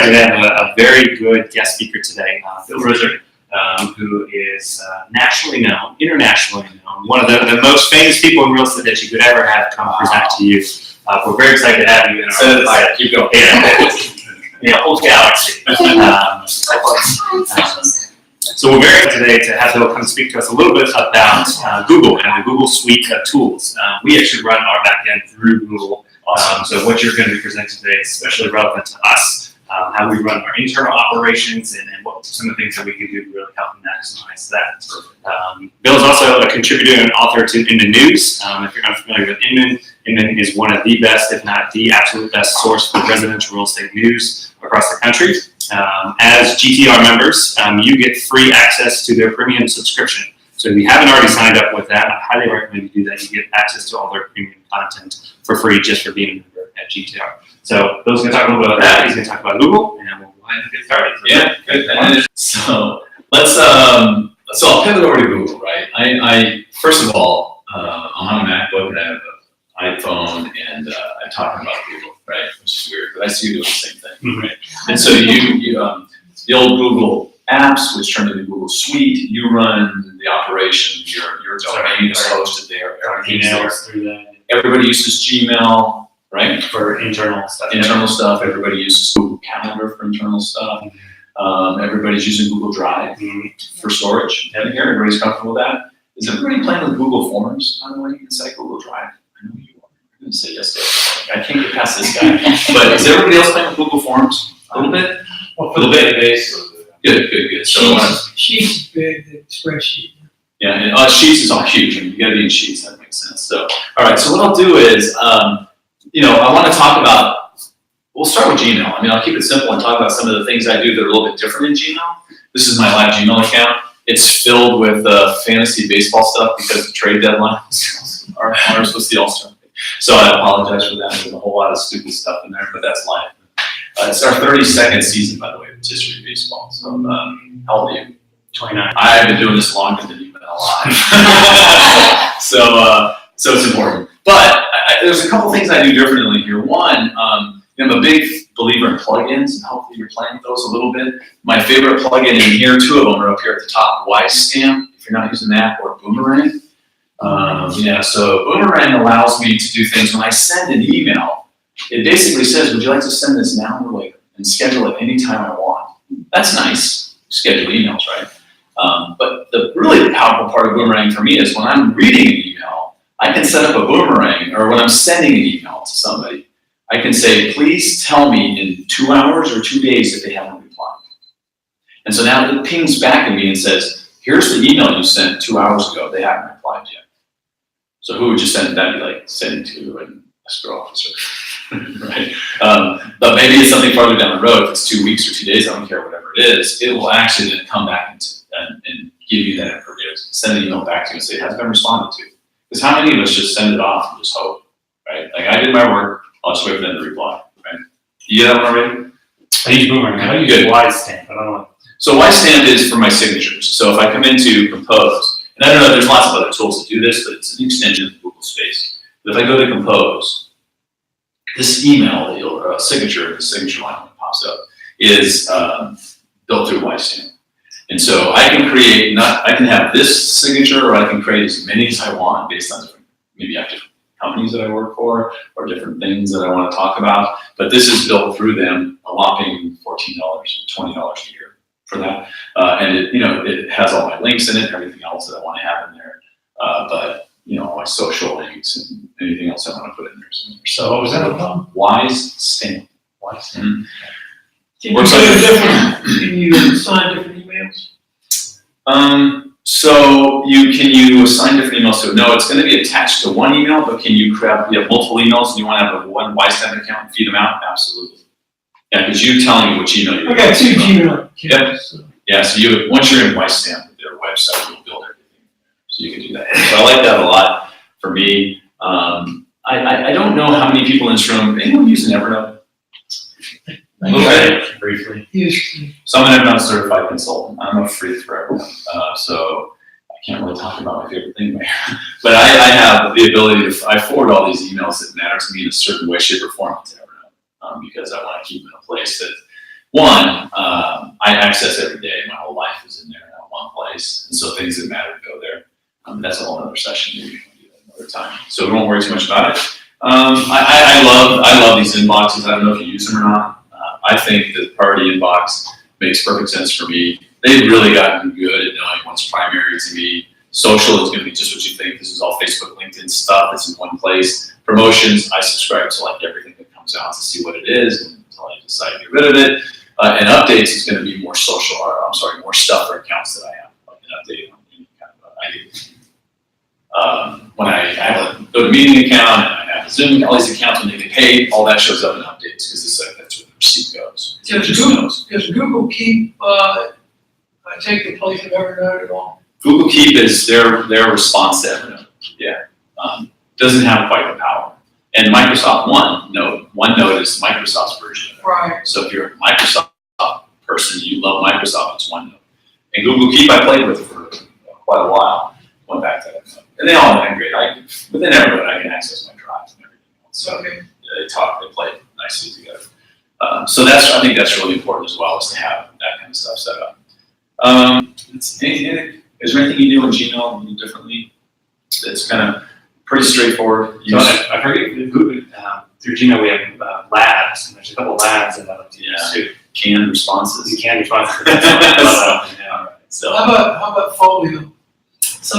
excited to have a very good guest speaker today, Bill Risser, who is nationally known, internationally known, one of the most famous people in real estate that you could ever have come present to you. We're very excited to have you in our keep going. Whole galaxy. So we're very excited today to have Bill come speak to us a little bit about Google and the Google suite of tools. We actually run our backend through Google. So what you're going to be presenting today is especially relevant to us, how we run our internal operations and what some of the things that we can do to really help maximize that. Bill is also a contributor and author to In the News. If you're unfamiliar with Inman, Inman is one of the best, if not the absolute best source for residential real estate news across the country. As GTR members, you get free access to their premium subscription. So if you haven't already signed up with that, I highly recommend you do that. You get access to all their premium content for free just for being a member at GTR. So Bill's going to talk a little bit about that. He's going to talk about Google, and we'll go ahead and get started. Yeah, good. So so I'll pivot over to Google, right? I first of all, I'm on a MacBook and I have an iPhone, and I'm talking about Google, right? Which is weird, but I see you doing the same thing, right? And so you the old Google apps, which turned into Google Suite, you run the operation, your domain is hosted there, everything's there. Through that. Everybody uses Gmail, right? For internal stuff. Everybody uses Google Calendar for internal stuff. Everybody's using Google Drive for storage. Everybody's comfortable with that. Is everybody playing with Google Forms, by the way, inside Google Drive? I know you are. I'm going to say yes to it. I can't get past this guy. But is everybody else playing with Google Forms? A little bit? Well, for the database. Good. So Sheets is big, the spreadsheet. yeah, and Sheets is all huge. I mean, you got to be in Sheets. That makes sense. So, all right. So what I'll do is, I want to talk about. We'll start with Gmail. I mean, I'll keep it simple and talk about some of the things I do that are a little bit different in Gmail. This is my live Gmail account. It's filled with fantasy baseball stuff because the trade deadline ours was the All-Star. So I apologize for that. There's a whole lot of stupid stuff in there, but that's life. It's our 32nd season, by the way, with history of baseball. So how old are you? 29. I've been doing this longer than you've been alive. So it's important. But there's a couple things I do differently here. One, I'm a big believer in plugins, and hopefully you're playing with those a little bit. My favorite plugin in here, two of them are up here at the top, Wisestamp, if you're not using that, or Boomerang. So Boomerang allows me to do things when I send an email. It basically says, would you like to send this now or later? And schedule it anytime I want. That's nice, schedule emails, right? But the really powerful part of Boomerang for me is when I'm reading an email, I can set up a Boomerang, or when I'm sending an email to somebody, I can say, please tell me in 2 hours or 2 days if they haven't replied. And so now it pings back at me and says, here's the email you sent 2 hours ago, they haven't replied yet. So who would you send that? Be like sending to an escrow officer, right? But maybe it's something farther down the road. If it's 2 weeks or 2 days, I don't care, whatever it is, it will actually then come back and give you that information, send an email back to you and say, it hasn't been responded to. Because how many of us just send it off and just hope, right? Like I did my work, I'll just wait for them to reply, right? You get that one already? I use Boomerang. I don't use Wisestamp. I don't know. So Wisestamp is for my signatures. So if I come into Compose, and I don't know, there's lots of other tools that do this, but it's an extension of Google Space. But if I go to Compose, this email, the signature line that pops up, is built through Wisestamp. And so I can create, I can have this signature, or I can create as many as I want based on different, maybe I have different companies that I work for, or different things that I want to talk about. But this is built through them, a whopping $14, $20 a year for that. And it has all my links in it, everything else that I want to have in there. But all my social links and anything else I want to put in there. So what was that called? Wisestamp. Wisestamp. Can you assign different emails? So you assign different emails to it. No, it's going to be attached to one email, but can you have multiple emails and you want to have one Wisestamp account and feed them out? Absolutely. Yeah, because you telling me which email you're I got 2 Gmail accounts. Yep. So. Yeah, so once you're in Wisestamp with their website, you'll build everything. So you can do that. So I like that a lot for me. I don't know how many people in this room, anyone using Evernote? Okay, briefly. So I'm an Evernote certified consultant. I'm a free for Evernote. So I can't really talk about my favorite thing there. But I have the ability I forward all these emails that matter to me in a certain way, shape, or form to Evernote because I want to keep them in a place that One, I access every day. My whole life is in there in one place, and so things that matter go there. That's a whole other session. Maybe we can do that another time. So we won't worry too much about it. I love these inboxes. I don't know if you use them or not. I think the priority inbox makes perfect sense for me. They've really gotten good at knowing what's primary to me. Social is going to be just what you think. This is all Facebook, LinkedIn stuff. It's in one place. Promotions, I subscribe to like everything that comes out to see what it is until I decide to get rid of it. And updates is going to be more social, more stuff or accounts that I have, like an update on any kind of ID. When I have a GoToMeeting account and I have a Zoom, all these accounts, when they get paid, all that shows up in updates because it's like that's where the receipt goes. Does Google keep, take the place of Evernote at all? Google Keep is their response to Evernote. Yeah. Doesn't have quite the power. And Microsoft OneNote is Microsoft's version of it. Right. So if you're a Microsoft person, you love Microsoft, it's OneNote. And Google Keep I played with for quite a while. Went back to Evernote. And they all integrate. Within Evernote, I can access my drives and everything else. So Okay. they play nicely together. So I think that's really important as well, is to have that kind of stuff set up. Is there anything you do in Gmail you do differently? It's kind of pretty straightforward. So I forget, Google, through Gmail we have labs, and there's a couple labs in that too. Canned responses. You can respond to So How about Folio? So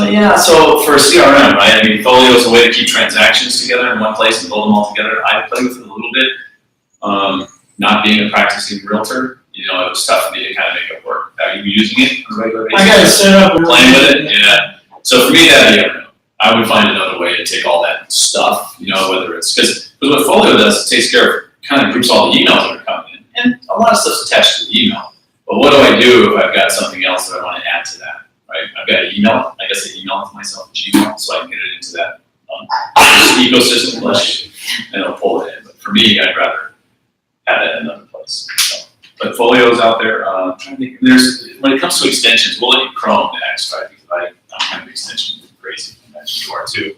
for CRM, right? I mean, Folio is a way to keep transactions together in one place and build them all together. I play with it a little bit. Not being a practicing realtor, it was tough for me to kind of make it work. Are you using it on a regular basis? I got it set up. Playing with it, yeah. So for me, that'd be Evernote. I would find another way to take all that stuff, whether it's because what Folio does, it takes care of, kind of groups all the emails that are coming in, and a lot of stuff's attached to the email. But what do I do if I've got something else that I want to add to that? Right? I've got an email. I guess I email it to myself in Gmail, so I can get it into that ecosystem, and it'll pull it in. But for me, I'd rather have that in another place. So, but Folio's out there. I think when it comes to extensions, we'll let you Chrome next, right? Because I'm kind of extension crazy. I imagine you are too.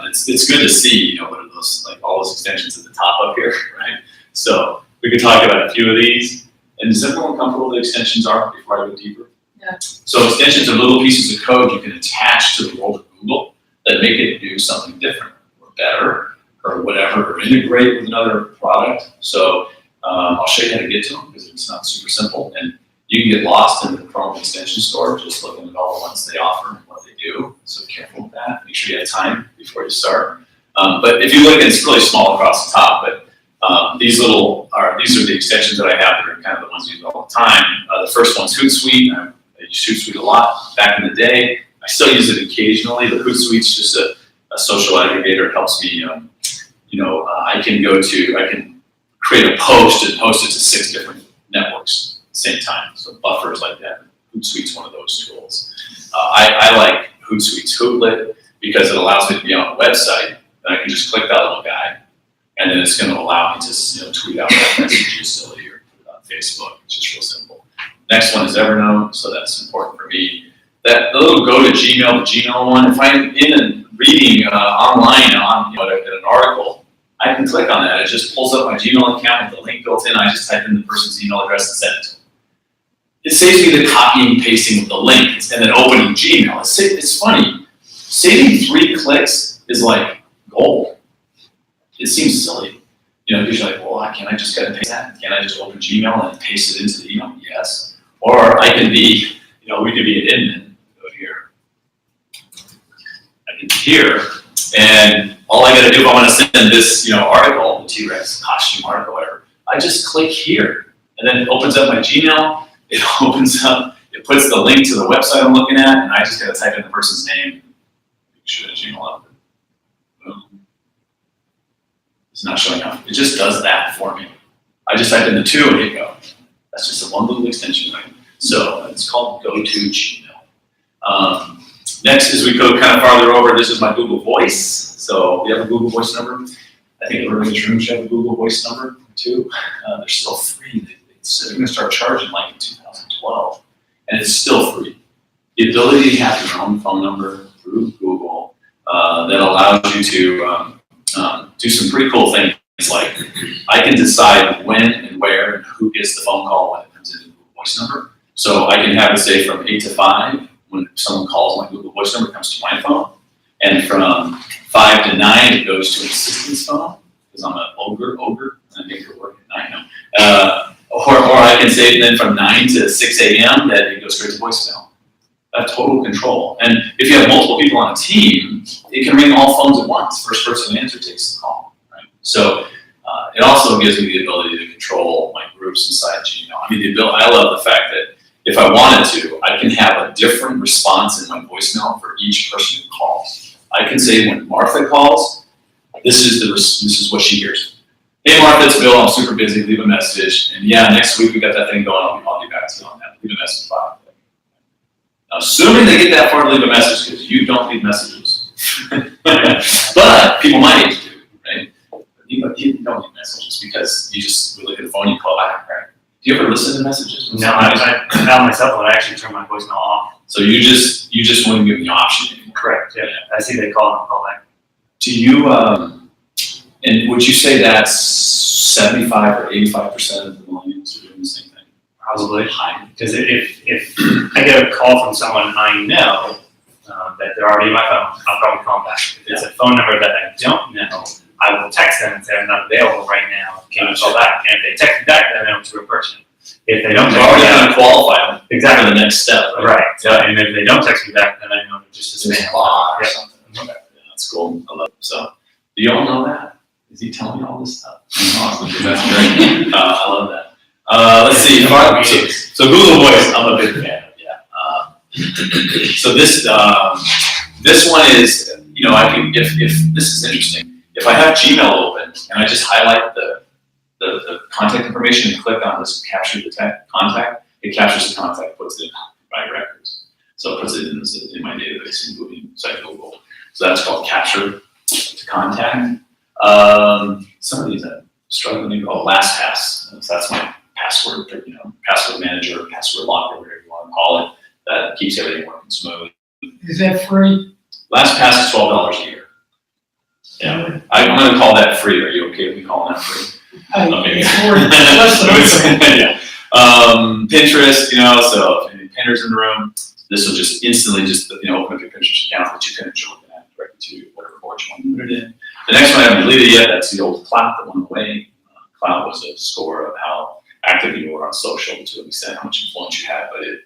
It's good to see, what are those, like all those extensions at the top up here, right? So we could talk about a few of these. And is everyone comfortable with extensions are before I go deeper? Yeah. So extensions are little pieces of code you can attach to the world of Google that make it do something different or better or whatever, or integrate with another product. So I'll show you how to get to them because it's not super simple. And you can get lost in the Chrome extension store just looking at all the ones they offer and what they do. So careful with that. Make sure you have time before you start. But if you look, it's really small across the top. But these are the extensions that I have that are kind of the ones I use all the time. The first one's Hootsuite. I use Hootsuite a lot back in the day. I still use it occasionally, but Hootsuite's just a social aggregator. It helps me, I can create a post and post it to 6 different networks at the same time. So buffers like that. Hootsuite's one of those tools. I like Hootsuite's Hootlet because it allows me to be on a website and I can just click that little guy and then it's going to allow me to tweet out that message easily or put it on Facebook. It's just real simple. Next one is Evernote, so that's important for me. The little go to Gmail, the Gmail one, if I'm in and reading online on an article, I can click on that. It just pulls up my Gmail account with the link built in. I just type in the person's email address and send it to them. It saves me the copying and pasting of the link and then opening Gmail. It's funny. Saving 3 clicks is like gold. It seems silly. Because you're like, well, can't I just cut and paste that? Can't I just open Gmail and paste it into the email? Yes. Or I can be, we could be an admin. Go here. I can be here, and all I got to do if I want to send this, article, the T-Rex costume article, whatever, I just click here, and then it opens up my Gmail. It puts the link to the website I'm looking at, and I just got to type in the person's name. Make sure that Gmail up. It's not showing up. It just does that for me. I just type in the 2 and hit go. That's just a one little extension, right? So it's called Go to Gmail. Next, as we go kind of farther over, this is my Google Voice. So we have a Google Voice number. I think everybody in this room should have a Google Voice number too. They're still free. They're going to start charging like in 2012, and it's still free. The ability to have your own phone number through Google that allows you to do some pretty cool things It's like, I can decide when and where and who gets the phone call when it comes into the Google Voice number. So I can have it say from 8 to 5, when someone calls, my Google Voice number comes to my phone. And from 5 to 9, it goes to an assistant's phone, because I'm an ogre, and I make her work at night now. Or I can say then from 9 to 6 a.m. that it goes straight to voicemail. That's total control. And if you have multiple people on a team, it can ring all phones at once. First person to answer takes the call, right? So it also gives me the ability to control my groups inside Gmail. I mean, I love the fact that if I wanted to, I can have a different response in my voicemail for each person who calls. I can say when Martha calls, this is what she hears. Hey Martha, it's Bill, I'm super busy, leave a message. And yeah, next week we got that thing going, I'll be back to you on that. Leave a message, bye. Now, assuming they get that far to leave a message, because you don't leave messages. But people my age do, right? You don't leave messages because you just look at the phone, you call back, right? Do you ever listen to messages? No, I found myself when I actually turned my voicemail off. So you just wouldn't give me the option anymore. Correct, yeah. I see they call and I'll call back. Do you, and would you say that's 75 or 85% of the millennials are doing the same thing? Probably high, because if I get a call from someone I know that they're already in my phone, I'll probably call them back. If it's a phone number that I don't know, I will text them and say I'm not available right now. Can you call back? And if they text me back, then I know it's a real person. If they don't, you're already going to qualify them. Exactly. For the next step. Right. So, and if they don't text me back, then I know they're just a spam or yep. something. Okay. Yeah, that's cool. I love it. So, do you all know that? Is he telling me all this stuff? Awesome. That's great. I love that. Let's see. So Google Voice, I'm a big fan of. Yeah. So this one is, I can if this is interesting. If I have Gmail open and I just highlight the contact information and click on this capture the contact, it captures the contact, puts it in my records. So it puts it in my database inside Google. So that's called capture to contact. Some of these I'm struggling to LastPass. So that's my password, password manager, password locker, whatever you want to call it. That keeps everything working smooth. Is that free? LastPass is $12 a year. Yeah, I'm going to call that free. Are you okay with me calling that free? Maybe. Yeah. Pinterest, so if any pinners in the room, this will just instantly open up your Pinterest account that you can enjoy that directly to whatever board you want to put it in. The next one I haven't deleted yet. That's the old clout that went away. Clout was a score of how active you were on social to an extent, how much influence you had, but it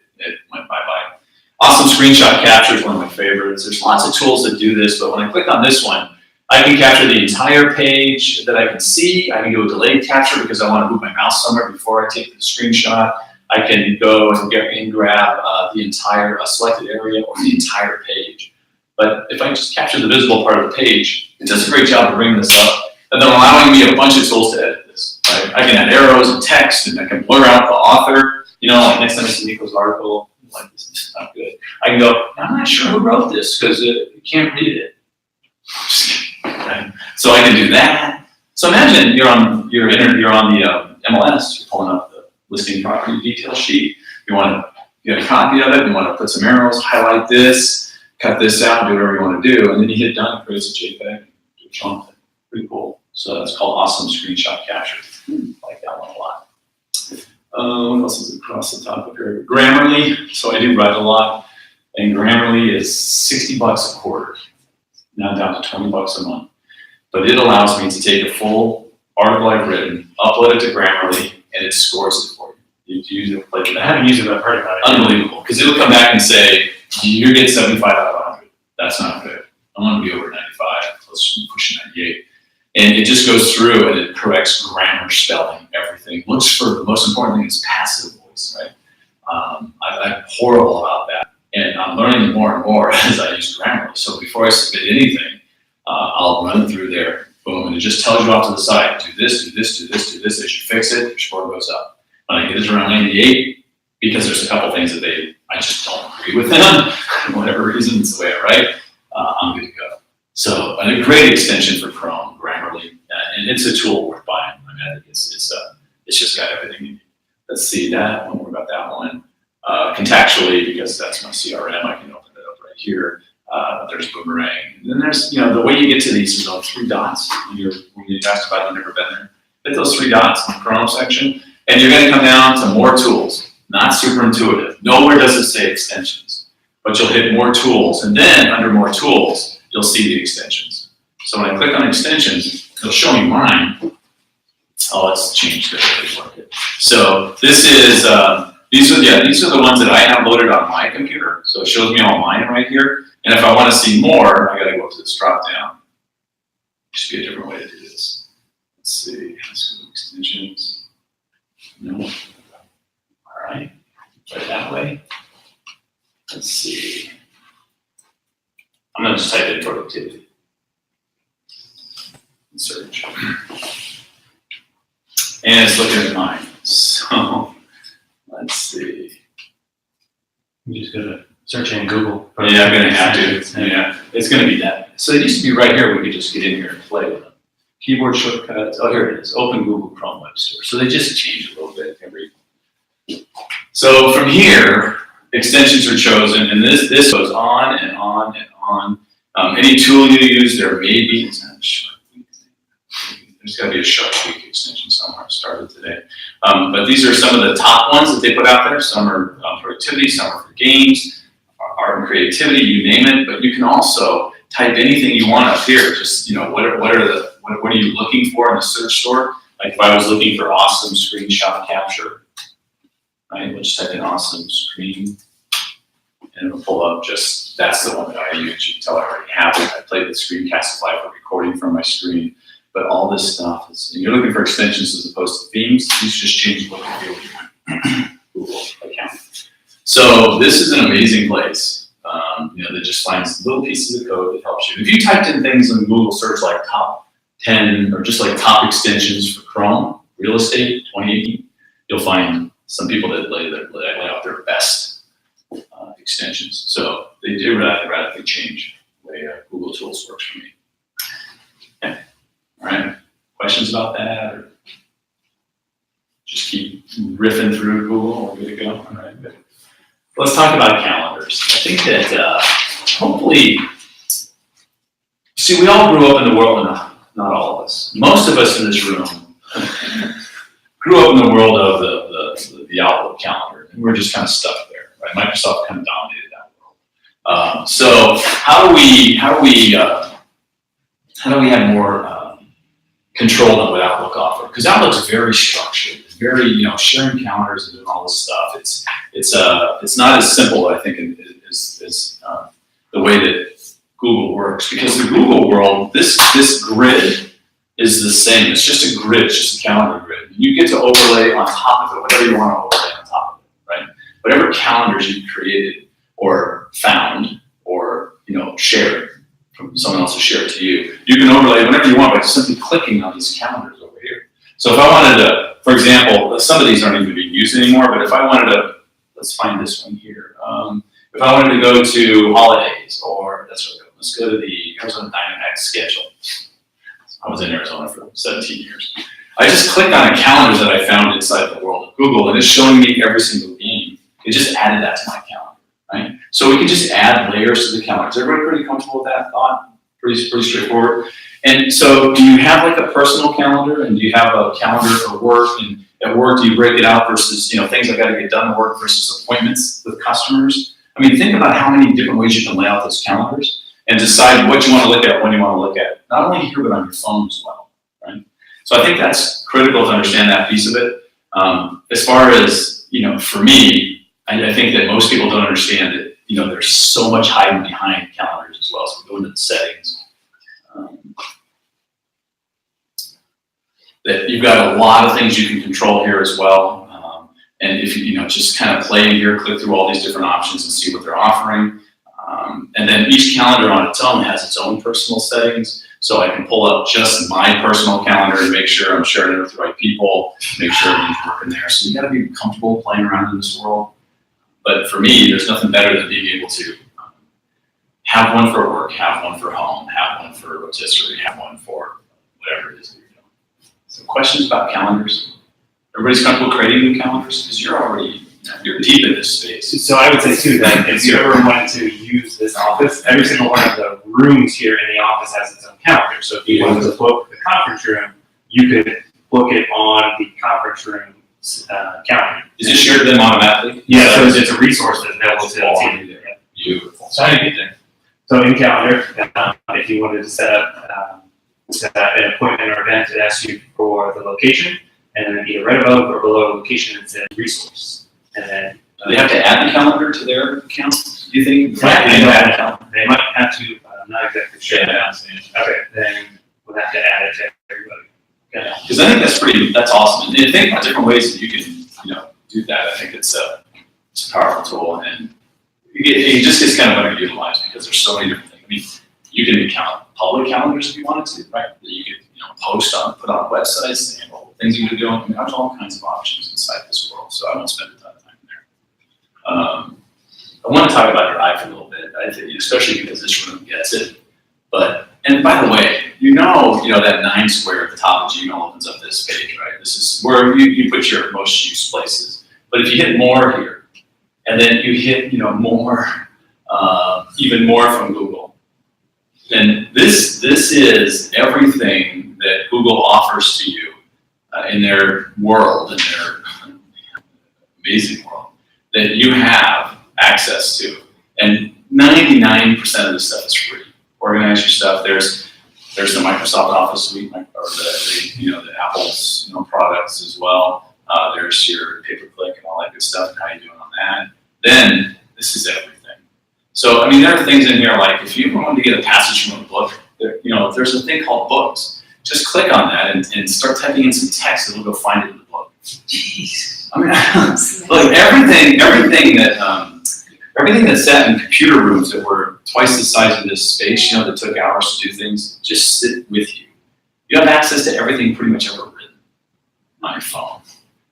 went bye-bye. Awesome screenshot capture is one of my favorites. There's lots of tools that do this, but when I click on this one, I can capture the entire page that I can see. I can do a delayed capture because I want to move my mouse somewhere before I take the screenshot. I can go and grab the entire selected area or the entire page. But if I just capture the visible part of the page, it does a great job of bringing this up and then allowing me a bunch of tools to edit this. Right? I can add arrows and text, and I can blur out the author. Like next time I see Nico's article, like this is not good. I can go, I'm not sure who wrote this because you can't read it. Right? So I can do that. So imagine you're on the MLS, you're pulling up the listing property detail sheet. You want to get a copy of it. You want to put some arrows, highlight this, cut this out, do whatever you want to do, and then you hit done. It creates a JPEG. Do a chunk. Pretty cool. So that's called awesome screenshot capture. I like that one a lot. What else is across the top of here? Grammarly. So I do write a lot, and Grammarly is $60 a quarter. Now down to $20 a month. But it allows me to take a full article I've written, upload it to Grammarly, and it scores it for you. You use it like that. I haven't used it, but I've heard about it. Unbelievable. Because it'll come back and say, you get 75 out of 100. That's not good. I want to be over 95. Let's push 98. And it just goes through and it corrects grammar, spelling, everything. Looks for the most important thing is passive voice, right? I'm horrible about that. And I'm learning more and more as I use Grammarly. So before I submit anything, I'll run through there, boom, and it just tells you off to the side, do this, do this, do this, do this. As you fix it, your score goes up. When I get it around 98, because there's a couple things that I just don't agree with them, for whatever reason, it's the way I write, I'm good to go. So a great extension for Chrome, Grammarly, and it's a tool worth buying. I mean, it's just got everything you need. Let's see that, one more about that one. Contactually, because that's my CRM, I can open it up right here. There's Boomerang. And then there's, the way you get to these is those 3 dots. When you asked about, you've never been there. Hit those 3 dots in the Chrome section, and you're going to come down to more tools. Not super intuitive. Nowhere does it say extensions, but you'll hit more tools, and then under more tools, you'll see the extensions. So when I click on extensions, it'll show me mine. Oh, it's changed it. So this is these are the ones that I have loaded on my computer. So it shows me all mine right here. And if I want to see more, I got to go up to this drop down. Should be a different way to do this. Let's see. Let's go to extensions. No. All right. Try it that way. Let's see. I'm going to just type in productivity. And search. And it's looking at mine. So let's see. You just go to search in Google. Yeah, I'm gonna have to. Yeah, it's gonna be that. So it used to be right here. We could just get in here and play with them. Keyboard shortcuts. Oh, here it is. Open Google Chrome Web Store. So they just change a little bit every. So from here, extensions are chosen, and this goes on and on and on. Any tool you use, there may be. It's not a Sharp Week. There's got to be a Sharp Week extension somewhere. I started today. But these are some of the top ones that they put out there. Some are productivity, some are for games, art and creativity, you name it. But you can also type anything you want up here. Just what are you looking for in the search store? Like if I was looking for awesome screenshot capture, right? We'll just type in awesome screen, and it'll pull up that's the one that I use. You can tell I already have it. I played with Screencastify for recording from my screen. But all this stuff is, and you're looking for extensions as opposed to themes, these just change the look and feel of your Google account. So this is an amazing place, that just finds little pieces of code that helps you. If you typed in things in Google search like top 10 or just like top extensions for Chrome, real estate 2018, you'll find some people that lay out their best extensions. So they do radically change the way Google Tools works for me. Okay. All right, questions about that, or just keep riffing through Google? We're good to go. All right, good. Let's talk about calendars. I think that hopefully, see, we all grew up in the world, not all of us. Most of us in this room grew up in the world of the Outlook calendar, and we're just kind of stuck there, right? Microsoft kind of dominated that world. So how do we have more control on what Outlook offers? Because Outlook's very structured. It's very, sharing calendars and doing all this stuff. It's not as simple, I think, as the way that Google works. Because the Google world, this grid is the same. It's just a grid. It's just a calendar grid. You get to overlay on top of it whatever you want to overlay on top of it, right? Whatever calendars you've created or found or shared. Someone else will share it to you. You can overlay whenever you want by simply clicking on these calendars over here. So if I wanted to, for example, some of these aren't even being used anymore, but if I wanted to, let's find this one here. If I wanted to go to holidays, or let's go to the Arizona Diamondbacks schedule. I was in Arizona for 17 years. I just clicked on a calendar that I found inside the world of Google, and it's showing me every single game. It just added that to my calendar. Right? So we can just add layers to the calendar. Is everybody pretty comfortable with that thought? Pretty straightforward. And so do you have like a personal calendar, and do you have a calendar for work? And at work, do you break it out versus, things I've got to get done at work versus appointments with customers? I mean, think about how many different ways you can lay out those calendars and decide what you want to look at, when you want to look at, not only here, but on your phone as well, right? So I think that's critical to understand that piece of it. As far as, for me, I think that most people don't understand that, there's so much hiding behind calendars as well. So we go into the settings. That you've got a lot of things you can control here as well. And if you, just kind of play in here, click through all these different options and see what they're offering. And then each calendar on its own has its own personal settings. So I can pull up just my personal calendar and make sure I'm sharing it with the right people, make sure everything's working there. So you got to be comfortable playing around in this world. But for me, there's nothing better than being able to have one for work, have one for home, have one for rotisserie, have one for whatever it is that you're doing. So questions about calendars? Everybody's comfortable creating new calendars? Because you're deep in this space. So I would say too that if you ever wanted to use this office, every single one of the rooms here in the office has its own calendar. So if you wanted to book the conference room, you could book it on the conference room calendar. Is it shared with them automatically? Yeah, so it's a resource that's available to the team. Beautiful. So anything. So in calendar, if you wanted to set up an appointment or event, it asks you for the location, and then either right above or below location, it says resource. And then do they have to add the calendar to their account? Do you think? they might have to. I'm not exactly sure. Yeah. Okay, then we'll have to add it to everybody. Okay. Because I think that's awesome. And think about different ways that you can, do that. I think it's a powerful tool, and it just gets kind of underutilized because there's so many different things. I mean, you can count public calendars if you wanted to, right? That you could, put on websites and all the things you can do. I mean, there's all kinds of options inside this world. So I won't spend a ton of time there. I want to talk about Drive for a little bit. I think, especially because this room gets it. And by the way, that 9 square at the top of Gmail opens up this page, right? This is where you put your most used places. But if you hit more here, and then you hit, more, even more from Google, then this is everything that Google offers to you in their world, in their amazing world, that you have access to. And 99% of this stuff is free. Organize your stuff. There's the Microsoft Office suite, or the Apple's products as well. There's your pay-per-click and all that good stuff, and how you doing on that. Then this is everything. So I mean, there are things in here like if you want to get a passage from a book, there's a thing called books. Just click on that and start typing in some text, and it'll go find it in the book. Jeez. I mean, like everything that sat in computer rooms that were twice the size of this space, that took hours to do things, just sit with you. You have access to everything pretty much ever written on your phone.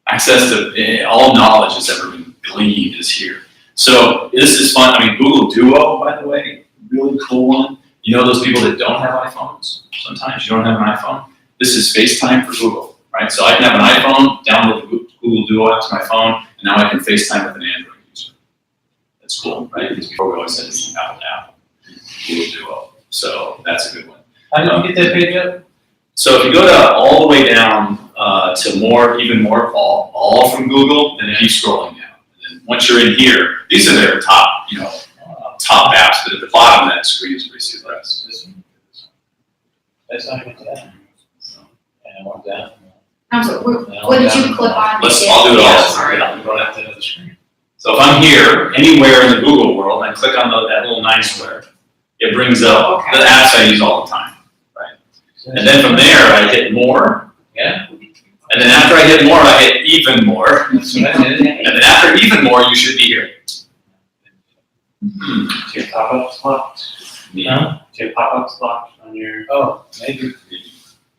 Access to all knowledge that's ever been gleaned is here. So this is fun. I mean, Google Duo, by the way, really cool one. Those people that don't have iPhones, sometimes you don't have an iPhone. This is FaceTime for Google, right? So I can have an iPhone, download the Google Duo app to my phone, and now I can FaceTime with an Android user. That's cool, right? Because before we always said this is Apple to Apple, Google Duo. So that's a good one. How do you get that page up? So if you go to all the way down to more, even more, all from Google, then keep scrolling down. And then once you're in here, these are their top, top apps. But at the bottom of that screen is where you see the rest. This one. That's not even that. And I want that. I'm sorry, what did you click on? I'll do it all. Sorry, I'm going out to the other screen. So if I'm here, anywhere in the Google world, and I click on that little 9 square, it brings up the apps I use all the time, right? And then from there, I hit more. Yeah. And then after I hit more, I hit even more. That's what I did. And then after even more, you should be here. Do your pop-ups locked? Huh? Do your pop-ups locked on your? Oh, maybe.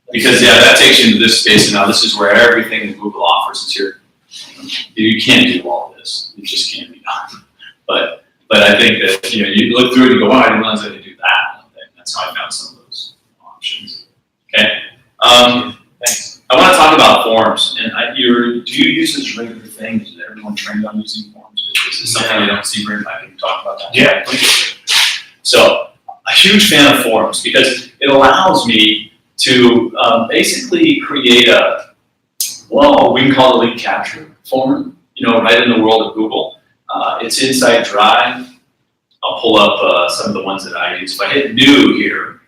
Because that takes you into this space, and now this is where everything that Google offers is here. You can't do all this. It just can't be done. But I think that you look through it and go, wow, I didn't realize I could do that. And that's how I found some of those options. Okay. Thanks. I want to talk about forms. And do you use this as a regular thing? Is everyone trained on using forms? Is this something you don't see very much? Can you talk about that? Yeah, please. So, a huge fan of forms because it allows me to basically create we can call it a lead capture form, right in the world of Google. It's inside Drive. I'll pull up some of the ones that I use. If I hit new here,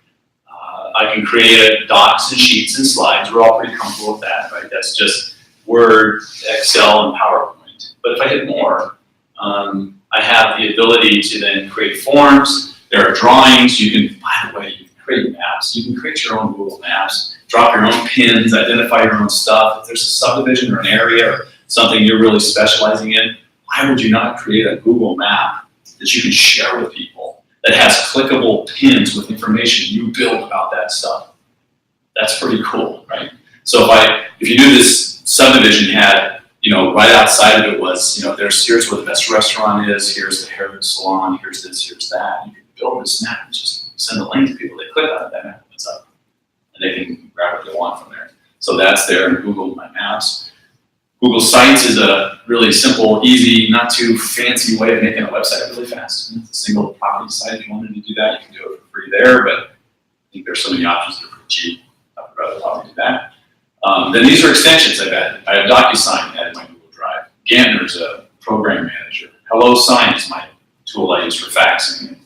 I can create docs and sheets and slides. We're all pretty comfortable with that, right? That's just Word, Excel, and PowerPoint. But if I hit more, I have the ability to then create forms. There are drawings. You can, by the way, you can create maps. You can create your own Google Maps, drop your own pins, identify your own stuff. If there's a subdivision or an area or something you're really specializing in, why would you not create a Google map that you can share with people that has clickable pins with information you build about that stuff? That's pretty cool, right? So if you do this subdivision had, right outside of it was, here's where the best restaurant is, here's the hair salon, here's this, here's that. You can build this map and just send a link to people. They click on it, that map opens up, and they can grab what they want from there. So that's there in Google My Maps. Google Sites is a really simple, easy, not too fancy way of making a website really fast. It's a single property site. If you wanted to do that, you can do it for free there, but I think there's so many options that are pretty cheap. I would rather probably do that. Then these are extensions I've added. I have DocuSign added to my Google Drive. Gantner's a program manager. HelloSign is my tool I use for faxing and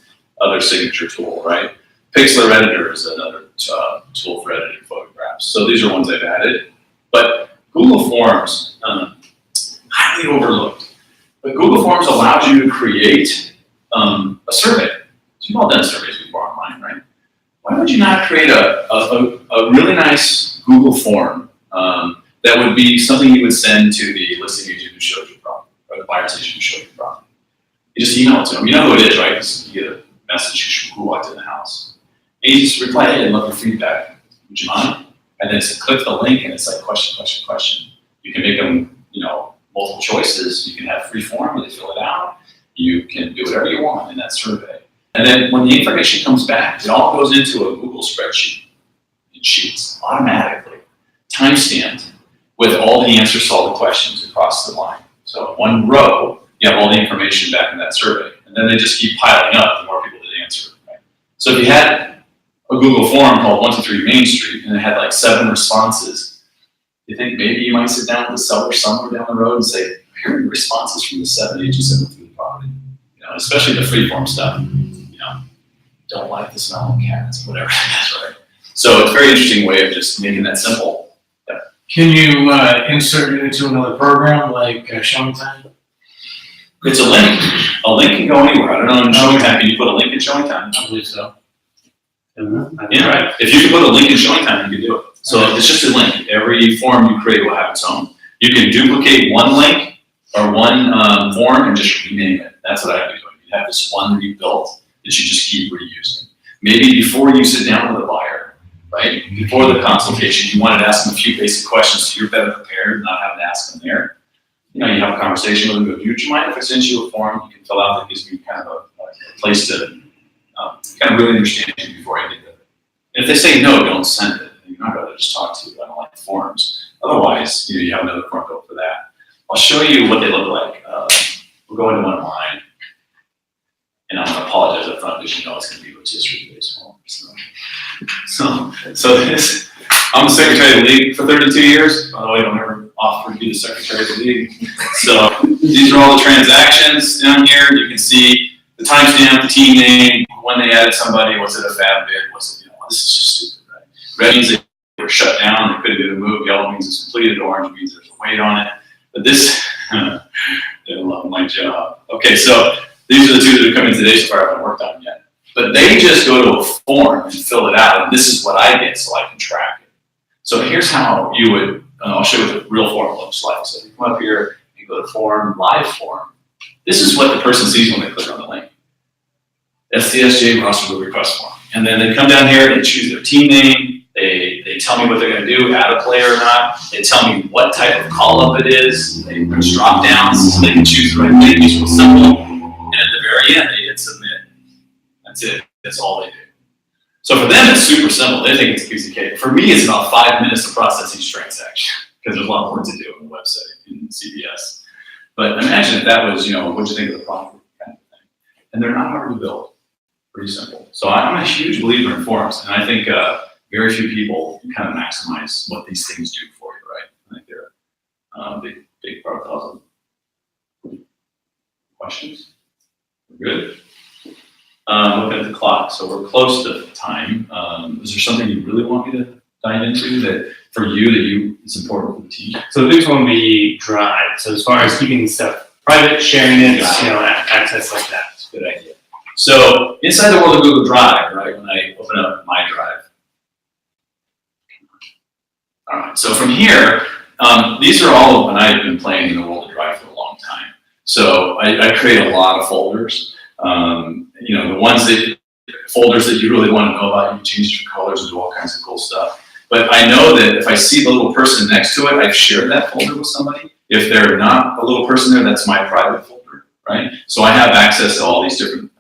other signature tool, right? Pixlr Editor is another tool for editing photographs. So these are ones I've added. But Google Forms, highly overlooked. But Google Forms allows you to create a survey. So you've all done surveys before online, right? Why would you not create a really nice Google form that would be something you would send to the listing agent who showed your property, or the buyer's agent who showed your property? You just email it to them. You know who it is, right? Because you get a message who walked in the house. And you just reply, hey, I love your feedback. Would you mind? And then it's click the link, and it's like question, question, question. You can make them, multiple choices. You can have free form where they fill it out. You can do whatever you want in that survey. And then when the information comes back, it all goes into a Google spreadsheet in Sheets automatically, time-stamped, with all the answers to all the questions across the line. So in one row, you have all the information back in that survey. And then they just keep piling up the more people that answer. Right? So if you had a Google form called 123 Main Street and it had like 7 responses, you think maybe you might sit down with the seller somewhere down the road and say, here are your responses from the 7 agents that went through the property. Especially the freeform stuff. Don't like the smell of cats, whatever it is, right? So it's a very interesting way of just making that simple. Yeah. Can you insert it into another program like Showing Time? It's a link. A link can go anywhere. I don't know in Showing Time. Can you put a link in Showing Time? I believe so. Yeah, right. If you can put a link in Showing Time, you can do it. So it's just a link. Every form you create will have its own. You can duplicate one link or one form and just rename it. That's what I'd be doing. You have this one that you built that you just keep reusing. Maybe before you sit down with a buyer, right? Before the consultation, you wanted to ask them a few basic questions so you're better prepared and not having to ask them there. You have a conversation with them. Would you mind if I send you a form you can fill out that gives me kind of a place to kind of really understand you before I get there? And if they say no, don't send it. You're not going to just talk to you. I don't like forms. Otherwise, you have another form built for that. I'll show you what they look like. We'll go into one of mine. And I'm going to apologize up front because it's going to be rotisserie-based form. So this, I'm the Secretary of the League for 32 years. By the way, I'll never offer to be the Secretary of the League. So these are all the transactions down here. You can see the timestamp, the team name, when they added somebody, was it a fab bid, was it, this is just stupid, right? Red means they were shut down, they couldn't get a move. Yellow means it's completed. Orange means there's a weight on it. But this, they love my job. Okay, so these are the two that are coming today so far I haven't worked on yet. But they just go to a form and fill it out, and this is what I get so I can track it. So here's how you would, I'll show you what the real form looks like. So you come up here, you go to form, live form. This is what the person sees when they click on the link. That's the SJ roster request form. And then they come down here and they choose their team name. They tell me what they're going to do, add a player or not. They tell me what type of call-up it is. They put drop-downs so they can choose the right thing. It's real simple. And at the very end, they hit submit. That's it. That's all they do. So for them, it's super simple. They think it's a piece of cake. For me, it's about 5 minutes to process each transaction because there's a lot more to do on the website in CBS. But imagine if that was, what'd you think of the property kind of thing. And they're not hard to build. Pretty simple. So I'm a huge believer in forms, and I think very few people kind of maximize what these things do for you, right? I think they're a big part of the puzzle. Questions? We're good? Looking at the clock, so we're close to time. Is there something you really want me to dive into that for you it's important for the team? So the biggest one would be Drive. So as far as keeping stuff private, sharing it, access like that. It's a good idea. So inside the world of Google Drive, right, when I open up my Drive. All right, so from here, these are all when I've been playing in the world of Drive for a long time. So I create a lot of folders. The ones folders that you really want to know about, you can change your colors and do all kinds of cool stuff. But I know that if I see the little person next to it, I've shared that folder with somebody. If they're not a little person there, that's my private folder, right? So I have access to all these different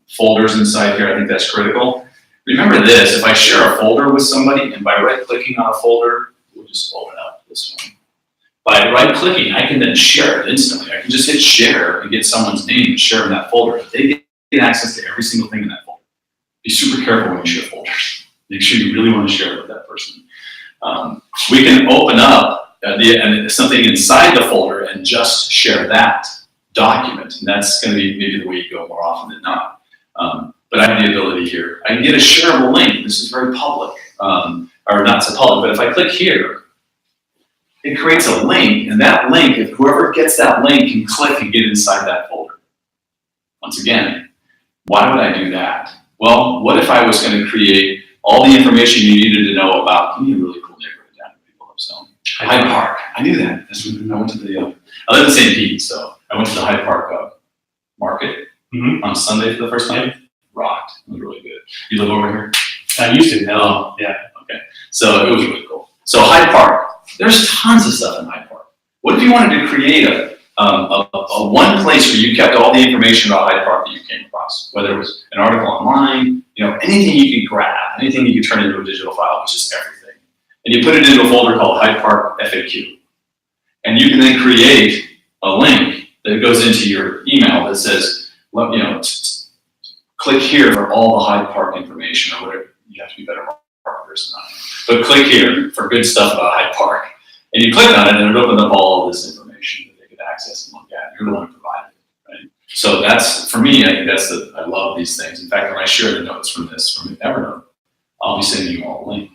folders inside here. I think that's critical. Remember this, if I share a folder with somebody and by right-clicking on a folder, we'll just open up this one. By right-clicking, I can then share it instantly. I can just hit share and get someone's name and share in that folder. They get access to every single thing in that folder. Be super careful when you share folders. Make sure you really want to share it with that person. We can open up something inside the folder and just share that document. And that's going to be maybe the way you go more often than not. But I have the ability here. I can get a shareable link. This is very public, or not so public, but if I click here, it creates a link, and that link, if whoever gets that link can click and get inside that folder. Once again, why would I do that? Well, what if I was going to create all the information you needed to know about, give me a really cool neighborhood down in People Up Zone. Hyde Park. I knew that. That's when I went to the, I live in St. Pete, so I went to the Hyde Park market on Sunday for the first time. Rocked. It was really good. You live over here? I used to. No. Yeah. Okay. So it was really cool. So Hyde Park. There's tons of stuff in Hyde Park. What if you wanted to create a one place where you kept all the information about Hyde Park that you came across, whether it was an article online, anything you could grab, anything you could turn into a digital file, which is everything. And you put it into a folder called Hyde Park FAQ. And you can then create a link that goes into your email that says, click here for all the Hyde Park information, or whatever. You have to be better marketers than I am. But click here for good stuff about Hyde Park. And you click on it, and it opens up all of this information that they could access and look at. You're the one who provided it, right? So that's, for me, I think I love these things. In fact, when I share the notes from Evernote, I'll be sending you all a link.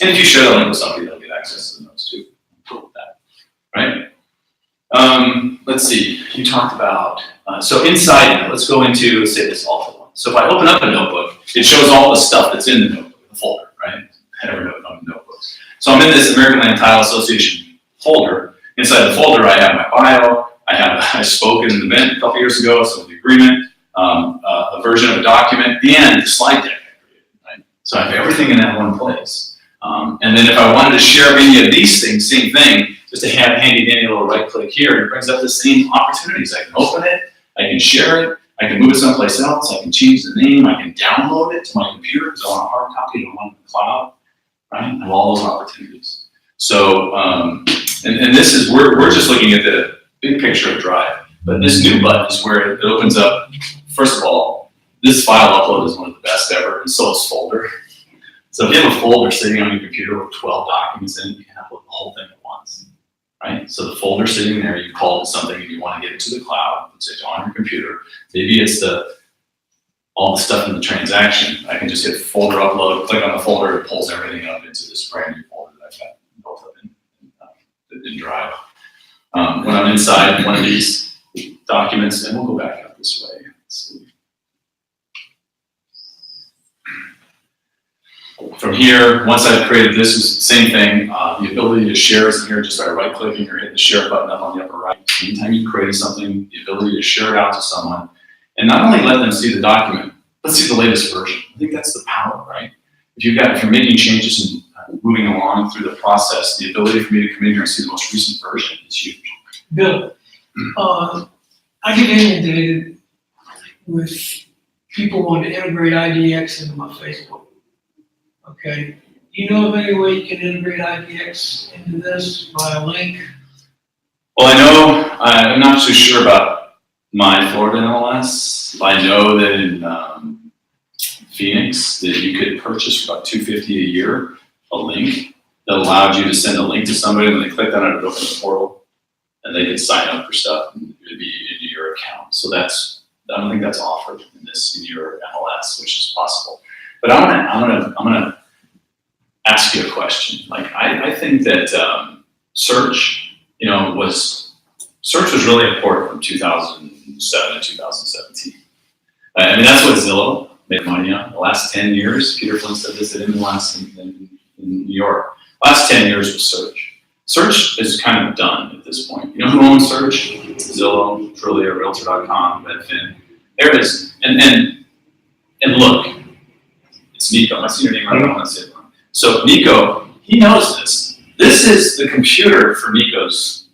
And if you share the link with somebody, they'll get access to the notes too. I'm cool with that, right? Let's see, you talked about, so inside, let's go into, say, this Alta one. So if I open up a notebook, it shows all the stuff that's in the notebook, the folder, right? Evernote notebooks. So I'm in this American Land Title Association folder. Inside the folder, I have my bio. I spoke at an event a couple years ago, so the agreement, a version of a document, the end, the slide deck I created, right? So I have everything in that one place. And then if I wanted to share any of these things, same thing, just to have handy dandy little right click here, it brings up the same opportunities. I can open it, I can share it, I can move it someplace else, I can change the name, I can download it to my computer because I want a hard copy, I don't want it in the cloud, right? I have all those opportunities. So, and this is, we're just looking at the big picture of Drive, but this new button is where it opens up. First of all, this file upload is one of the best ever, and so is folder. So if you have a folder sitting on your computer with 12 documents in it, you can upload the whole thing at once, right? So the folder sitting there, you call it something and you want to get it to the cloud, it's on your computer. Maybe it's all the stuff in the transaction. I can just hit folder upload, click on the folder, it pulls everything up into this brand new folder that I've got built up in Drive. When I'm inside one of these documents, and we'll go back up this way. Let's see. From here, once I've created this, is the same thing. The ability to share is in here just by right-clicking or hitting the share button up on the upper right. Anytime you create something, the ability to share it out to someone, and not only let them see the document, but see the latest version. I think that's the power, right? If you're making changes and moving along through the process, the ability for me to come in here and see the most recent version is huge. Bill, I get inundated with people wanting to integrate IDX into my Facebook. Okay, you know of any way you can integrate IDX into this by a link? Well, I know, I'm not too sure about my Florida MLS. I know that in Phoenix, that you could purchase for about $250 a year a link that allowed you to send a link to somebody. When they clicked on it, it opened the portal, and they could sign up for stuff, and it would be into your account. So I don't think that's offered in your MLS, which is possible. But I'm gonna ask you a question. Like I think that search was really important from 2007 to 2017. I mean, that's what Zillow made money on. The last 10 years, Peter Flynn said this in New York. Last 10 years was search. Search is kind of done at this point. You know who owns search? Zillow, Trulia, Realtor.com, Redfin. There it is. And look, it's Nico. I see your name right. I don't want to say it wrong. So Nico, he knows this. This is the computer for Nico's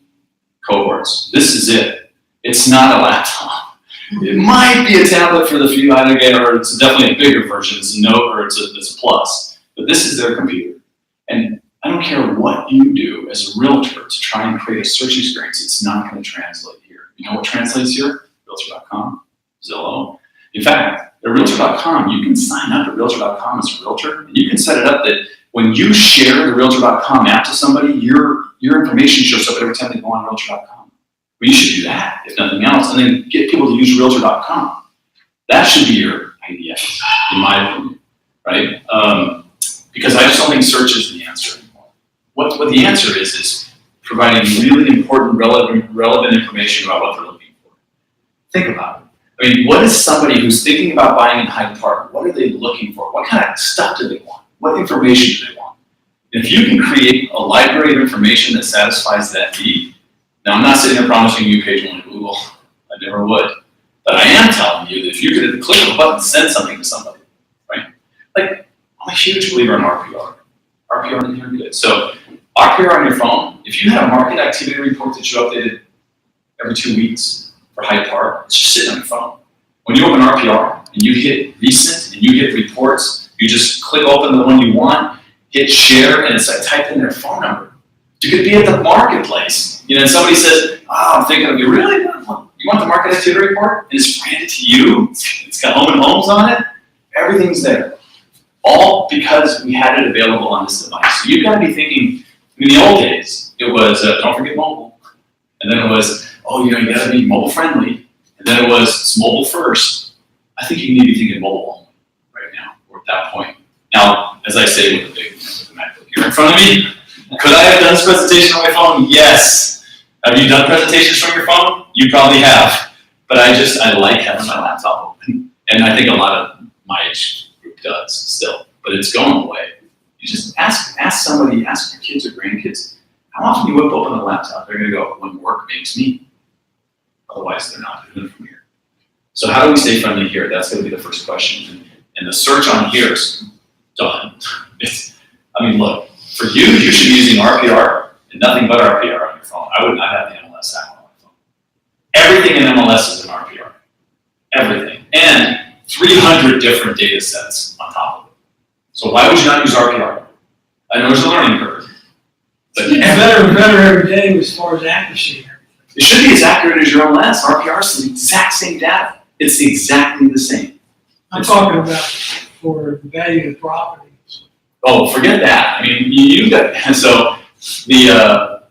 cohorts. This is it. It's not a laptop. It might be a tablet for the few either get, or it's definitely a bigger version. It's a Note or it's a Plus. But this is their computer. And I don't care what you do as a realtor to try and create a search experience, it's not going to translate here. You know what translates here? Realtor.com, Zillow. In fact, at Realtor.com, you can sign up at Realtor.com as a realtor, and you can set it up that when you share the Realtor.com app to somebody, your information shows up every time they go on Realtor.com. Well, you should do that, if nothing else, and then get people to use Realtor.com. That should be your idea, in my opinion, right? Because I just don't think search is the answer anymore. What the answer is providing really important, relevant information about what they're looking for. Think about it. I mean, what is somebody who's thinking about buying in Hyde Park, what are they looking for? What kind of stuff do they want? What information do they want? And if you can create a library of information that satisfies that need, now I'm not sitting there promising you page one in Google, I never would. But I am telling you that if you could click a button and send something to somebody, right? Like, I'm a huge believer in RPR. RPR is very good. So RPR on your phone, if you had a market activity report that you updated every 2 weeks for Hyde Park, it's just sitting on your phone. When you open RPR and you hit recent and you hit reports, you just click open the one you want, hit share, and it's like type in their phone number. You could be at the marketplace, and somebody says, I'm thinking of you, really? You want the market activity report? And it's branded to you. It's got home and homes on it. Everything's there. All because we had it available on this device. So you've got to be thinking, in the old days, it was, don't forget mobile. And then it was, you got to be mobile friendly. And then it was, it's mobile first. I think you need to be thinking mobile only right now. We're at that point. Now, as I say with the MacBook here in front of me, could I have done this presentation on my phone? Yes. Have you done presentations from your phone? You probably have. But I like having my laptop open. And I think a lot of my age group does still. But it's going away. You just ask somebody, ask your kids or grandkids, how often do you whip open the laptop? They're going to go, when work makes me. Otherwise, they're not doing it from here. So how do we stay friendly here? That's going to be the first question. And the search on here is done. Look, for you, you should be using RPR and nothing but RPR on your phone. I would not have the MLS app on my phone. Everything in MLS is in RPR. Everything. And 300 different data sets on top of it. So why would you not use RPR? I know there's a learning curve. But It's better and better every day as far as accuracy. It should be as accurate as your MLS. RPR is the exact same data. It's exactly the same. I'm talking about for the value of the property. Oh, forget that. You got, so the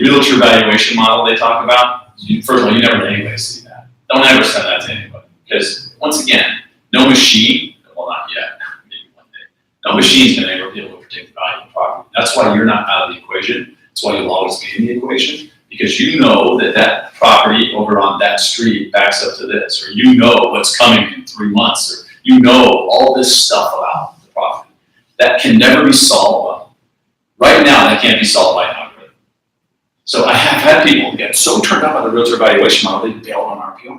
realtor valuation model they talk about, first of all, you never let anybody see that. Don't ever send that to anybody. Because once again, no machine, well not yet, maybe one day, no machine's gonna ever be able to predict the value of property. That's why you're not out of the equation. That's why you'll always be in the equation. Because you know that property over on that street backs up to this, or you know what's coming in 3 months, or you know all this stuff about the property. That can never be solved. Right now, that can't be solved by an algorithm. So I have had people get so turned up by the realtor valuation model, they bail on RPR.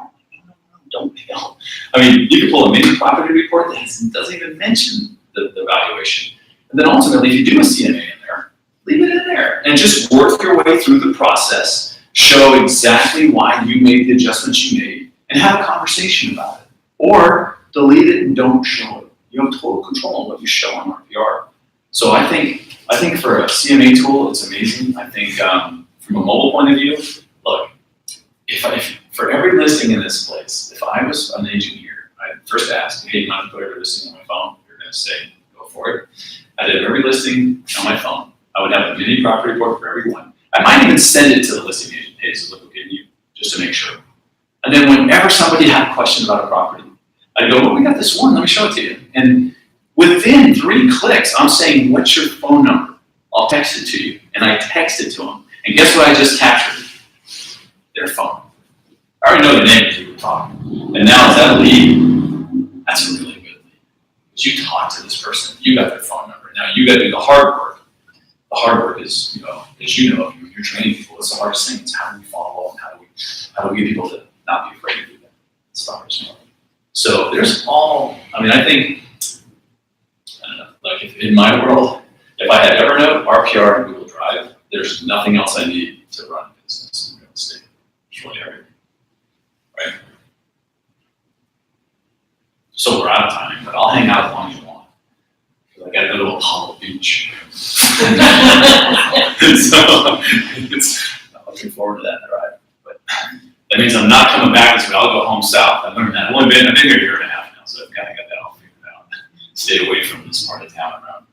Don't bail. You can pull a mini property report that doesn't even mention the valuation. And then ultimately, if you do a CMA in there, leave it in there and just work your way through the process, show exactly why you made the adjustments you made, and have a conversation about it. Or delete it and don't show it. You have total control on what you show on RPR. So I think for a CMA tool, it's amazing. I think from a mobile point of view, look, if for every listing in this place, if I was an agent here, I'd first ask, hey, you mind if I put every listing on my phone? You're going to say, go for it. I'd have every listing on my phone. I would have a mini property report for everyone. I might even send it to the listing agent. Hey, this is what we're giving you, just to make sure. And then whenever somebody had a question about a property, I'd go, well, we got this one, let me show it to you. And within 3 clicks, I'm saying, what's your phone number? I'll text it to you. And I text it to them. And guess what I just captured? Their phone. I already know the name because we were talking. And now is that a lead? That's a really good lead. Because you talk to this person, you got their phone number. Now you got to do the hard work. The hard work is, as you know, if you're training people, it's the hardest thing. It's how do we follow up and how do we get people to not be afraid to do that? It's the hardest part. So there's I think, I don't know, like if in my world, if I had Evernote, RPR, and Google Drive, there's nothing else I need to run a business in real estate. It's really everything, right? So we're out of time, but I'll hang out as long as you want. I gotta go to Apollo Beach. So it's not looking forward to that ride. But that means I'm not coming back this way. I'll go home south. I've learned that. I've been here a year and a half now, so I've kind of got that all figured out. Stay away from this part of town around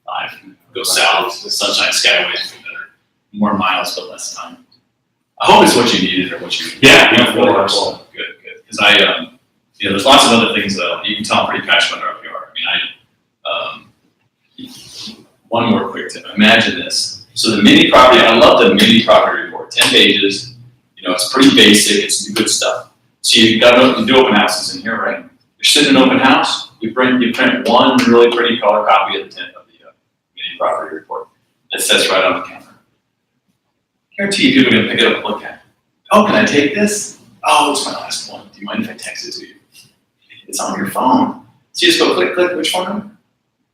5. Go south. The Sunshine Skyways for better. More miles, but less time. I hope it's what you needed or what you. Yeah, really helpful. Good. Because there's lots of other things that you can tell I'm pretty passionate about RPR. I mean, one more quick tip. Imagine this. So the mini property, I love the mini property report. 10 pages. It's pretty basic. It's good stuff. So you do open houses in here, right? You're sitting in an open house. You print one really pretty color copy of the mini property report that sits right on the counter. Guarantee you people are going to pick it up and look at it. Oh, can I take this? Oh, it's my last one. Do you mind if I text it to you? It's on your phone. So you just go click, which phone number?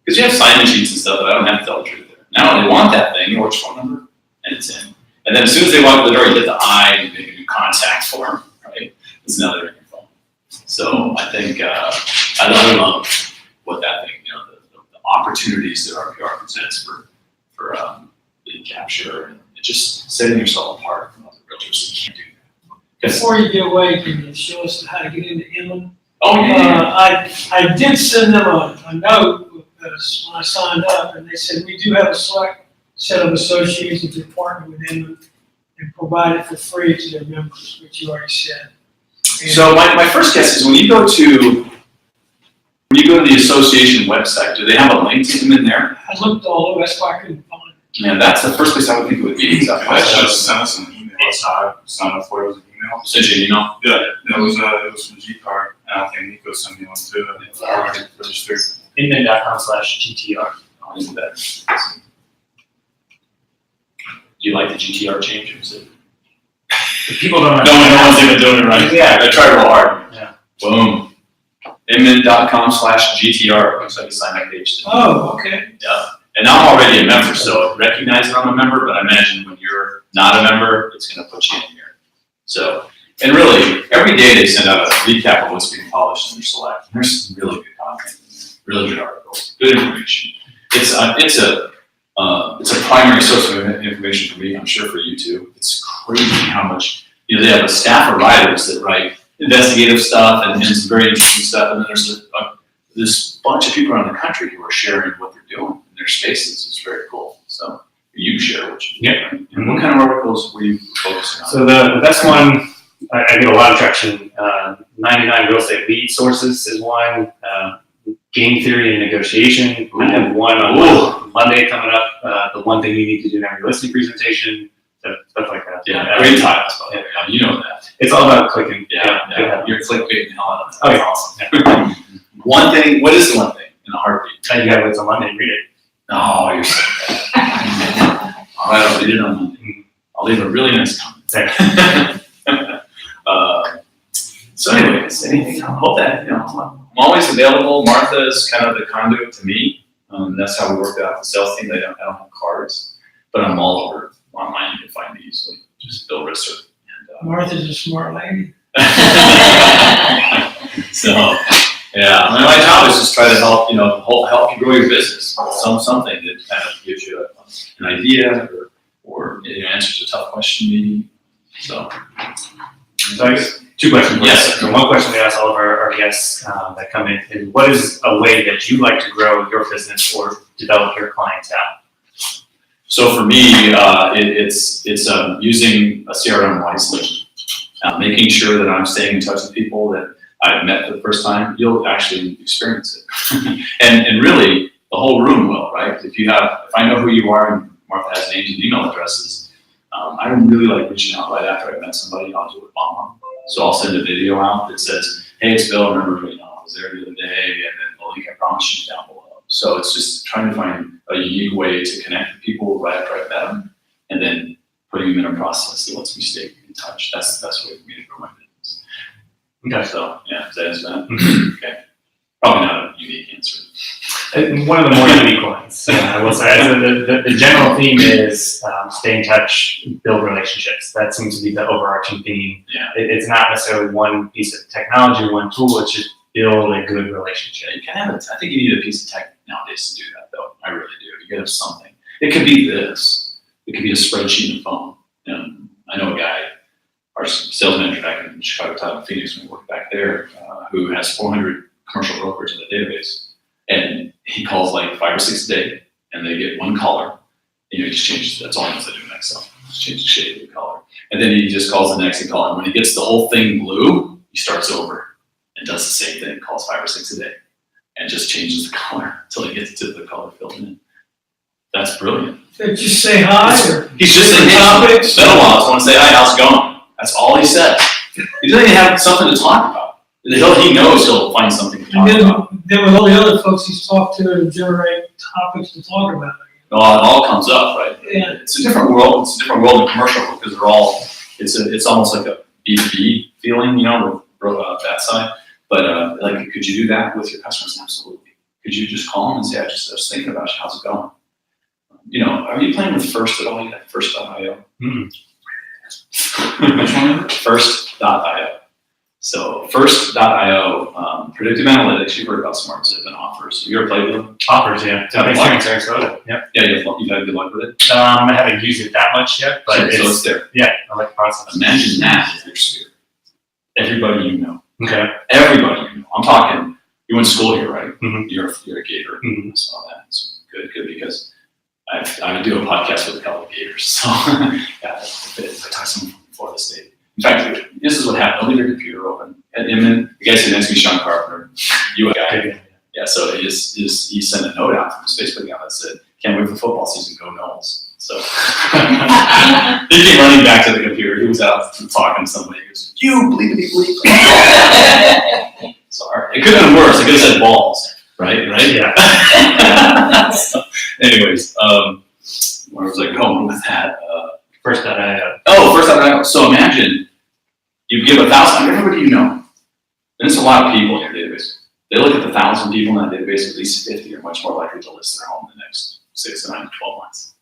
Because you have sign-in sheets and stuff, but I don't have to tell the truth there. Now they want that thing, which phone number? And it's in. And then as soon as they walk through the door, you hit the I, you make a new contact for them, right? Because now they're in your phone. So I think, I love what that thing, the opportunities that RPR presents for lead capture and just setting yourself apart from other realtors that can't do that. Before you get away, can you show us how to get into inland? Oh, yeah. I did send them a note because when I signed up, and they said, we do have a select set of associations that partner with inland and provide it for free to their members, which you already said. And So my first guess is when you go to the association website, do they have a link to them in there? I looked all over, that's why I couldn't find it. Man, that's the first place I would think it would be. Is that I website? just sent us an email. I signed up for it. It was an email. Sent you an email? Yeah, it was from G-Card, and I think Nico sent me one too. It's already registered. inman.com/GTR. I'll do that. Do you like the GTR change? Or is it? People don't No one's even doing it right. Yeah. I tried real hard. Yeah. Boom. Inman.com/GTR. Looks like a sign up page. Oh, okay. Yeah. And I'm already a member, so it recognizes I'm a member, but I imagine when you're not a member, it's going to put you in here. So, and really, every day they send out a recap of what's being published in their select. There's some really good content, really good articles, good information. It's a primary source of information for me. I'm sure for you too. It's crazy how much, they have a staff of writers that write investigative stuff and some very interesting stuff. And then there's this bunch of people around the country who are sharing what they're doing in their spaces. It's very cool. So you share what you do. Yeah. Right? And what kind of articles were you focusing on? So the best one, I get a lot of traction. 99 real estate lead sources is one. Game theory and negotiation. I have one on Monday coming up. The one thing you need to do in every listing presentation. Stuff like that. Yeah, great titles. Yeah, you know that. It's all about clicking. Yeah. You're clickbaiting hell out of that. Oh, yeah. Awesome. One thing. What is the one thing in a heartbeat? You gotta wait till Monday and read it. Oh, you're so bad. All right, I'll read it on Monday. I'll leave a really nice comment. So anyways, anything, I hope that, I'm always available. Martha is kind of the conduit to me. That's how we work out the sales team. I don't have cards, but I'm all over online. You can find me easily. Just Bill Risser. Martha's a smart lady. So, yeah, my job is just try to help, help you grow your business. Something that kind of gives you an idea or answers a tough question maybe. So I guess 2 questions. Yes. So one question we ask all of our guests that come in is, what is a way that you like to grow your business or develop your clientele? So for me, it's using a CRM wisely, making sure that I'm staying in touch with people that I've met for the first time. You'll actually experience it, and really the whole room will, right? If I know who you are and Martha has names and email addresses, I really like reaching out right after I met somebody. I'll do it bomb. So I'll send a video out that says, "Hey, it's Bill. Remember, I was there the other day," and then the link I promised you down below. So it's just trying to find a unique way to connect with people right after I met them, and then putting them in a process that lets me stay in touch. That's the best way for me to grow my business. Okay. So yeah, does that answer that? Okay. Probably not a unique answer. One of the more unique ones, I will say. The general theme is stay in touch, build relationships. That seems to be the overarching theme. Yeah. It's not necessarily one piece of technology, one tool. It's just build a good relationship. You can have it. I think you need a piece of tech nowadays to do that, though. I really do. You gotta have something. It could be this. It could be a spreadsheet and phone. I know a guy, our sales manager back in Chicago, Town, Phoenix, when we worked back there, who has 400 commercial brokers in the database, and he calls like 5 or 6 a day, and they get one caller. He just changes. That's all he knows how to do in Excel. Just change the shade of the color, and then he just calls the next and calls. And when he gets the whole thing blue, he starts over and does the same thing. Calls 5 or 6 a day, and just changes the color until he gets to the color filled in. That's brilliant. They just say hi or He's just saying, hey, topics. it's been a while. I just want to say hi. How's it going? That's all he says. He doesn't even have something to talk about. He knows he'll find something to talk And about. then with all the other folks he's talked to and generate topics to talk about. Well, it all comes up, right? Yeah. It's a different world. It's a different world in commercial because they're all. It's almost like a B2B feeling, with that side. But like, could you do that with your customers? Absolutely. Could you just call them and say, I was thinking about you. How's it going? Are you playing with First at all? You have First.io? Which one? First.io. So First.io, predictive analytics. You've heard about smart zip and offers. Have you ever played with them? Offers, yeah. Sarasota. Yep. Yeah, you've had good luck with it. I haven't used it that much yet, but So it's there. yeah, I like the process. Imagine that with your sphere. Everybody you know. Okay. Everybody you know. I'm talking. You went to school here, right? Mhm. You're a Gator. Mhm. I saw that. It's good because I do a podcast with a couple of Gators. So yeah, I talked to someone from Florida State. In fact, this is what happened. Don't leave your computer open. And then the guy said, "That's me, Sean Carpenter." You a guy. Yeah. So he sent a note out from his Facebook account that said, "Can't wait for football season. Go Knowles." So he came running back to the computer. He was out talking to somebody. He goes, "You bleepity bleep." Sorry. It could have been worse. It could have said balls. Right? Yeah. So, anyways, where was I going with that? First.io. First.io. So imagine you give 1,000, everybody you know, and it's a lot of people in your database. They look at the 1,000 people in that database, at least 50 are much more likely to list their home in the next 6 to 9 to 12 months.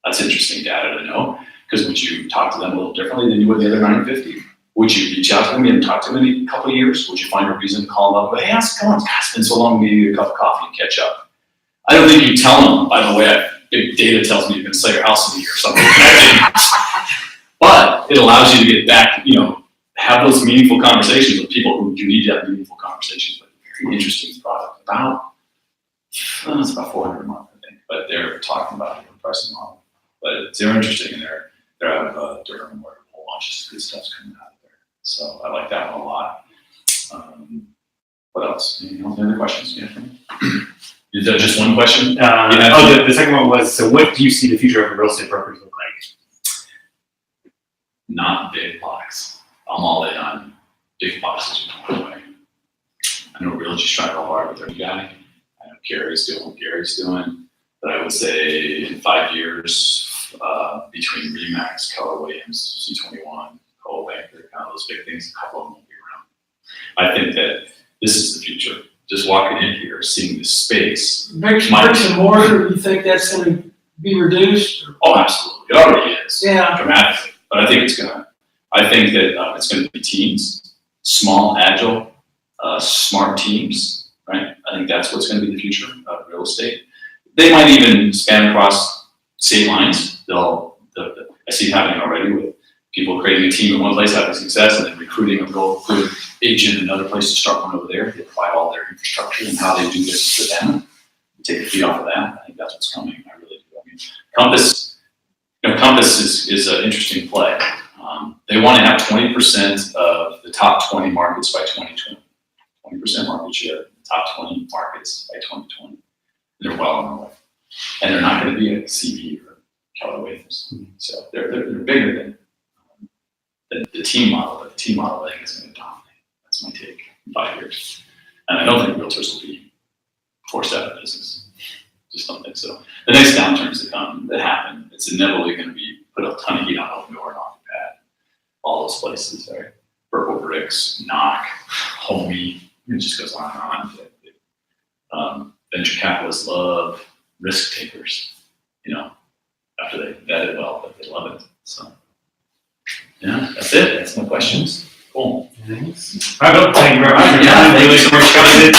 That's interesting data to know, because would you talk to them a little differently than you would the other 950? Would you reach out to them? You haven't talked to them in a couple of years. Would you find a reason to call them up? Hey, how's it going? God, it's been so long. We need a cup of coffee and catch up. I don't think you tell them, by the way, big data tells me you're going to sell your house in a year or something. But it allows you to get back, have those meaningful conversations with people who you need to have meaningful conversations with. Very interesting product. It's about $400 a month, I think. But they're talking about a pricing model. But they're interesting, and they're out of Durham, where a whole bunch of good stuff's coming out of there. So I like that one a lot. What else? Any other questions? Yeah. Is that just one question? The second one was, so what do you see the future of real estate brokers look like? Not big box. I'm all in on big boxes. I know Realty's trying real hard with their guy. I know Gary's doing what Gary's doing. But I would say in 5 years, between Remax, Keller Williams, C21, Cole Banker, kind of those big things, a couple of them will be around. I think that this is the future. Just walking in here, seeing this space. Bricks and mortar, you think that's going to be reduced? Oh, absolutely. It already is. Yeah. Dramatically. But I think it's gonna be teams, small, agile, smart teams, right? I think that's what's gonna be the future of real estate. They might even span across state lines. I see it happening already with people creating a team in one place, having success, and then recruiting a real good agent in another place to start one over there. They apply all their infrastructure and how they do this for them. Take the fee off of that. I think that's what's coming. I really do. I mean, Compass is an interesting play. They want to have 20% of the top 20 markets by 2020. 20% market share, top 20 markets by 2020. They're well on their way. And they're not going to be a CB or Keller Williams. So they're bigger than the team model, but the team model I think is going to dominate. That's my take in 5 years. And I don't think realtors will be forced out of business. Just don't think so. The next downturns that happen, it's inevitably going to be put a ton of heat on Opendoor and OfferPad. All those places, right? Purple Bricks, Knock, Homey, it just goes on and on. Venture capitalists love risk takers, after they vet it well, but they love it. So, yeah, that's it. That's my questions. Cool. All right, Bill, thank you very much. Yeah, thank you really so much. appreciate it.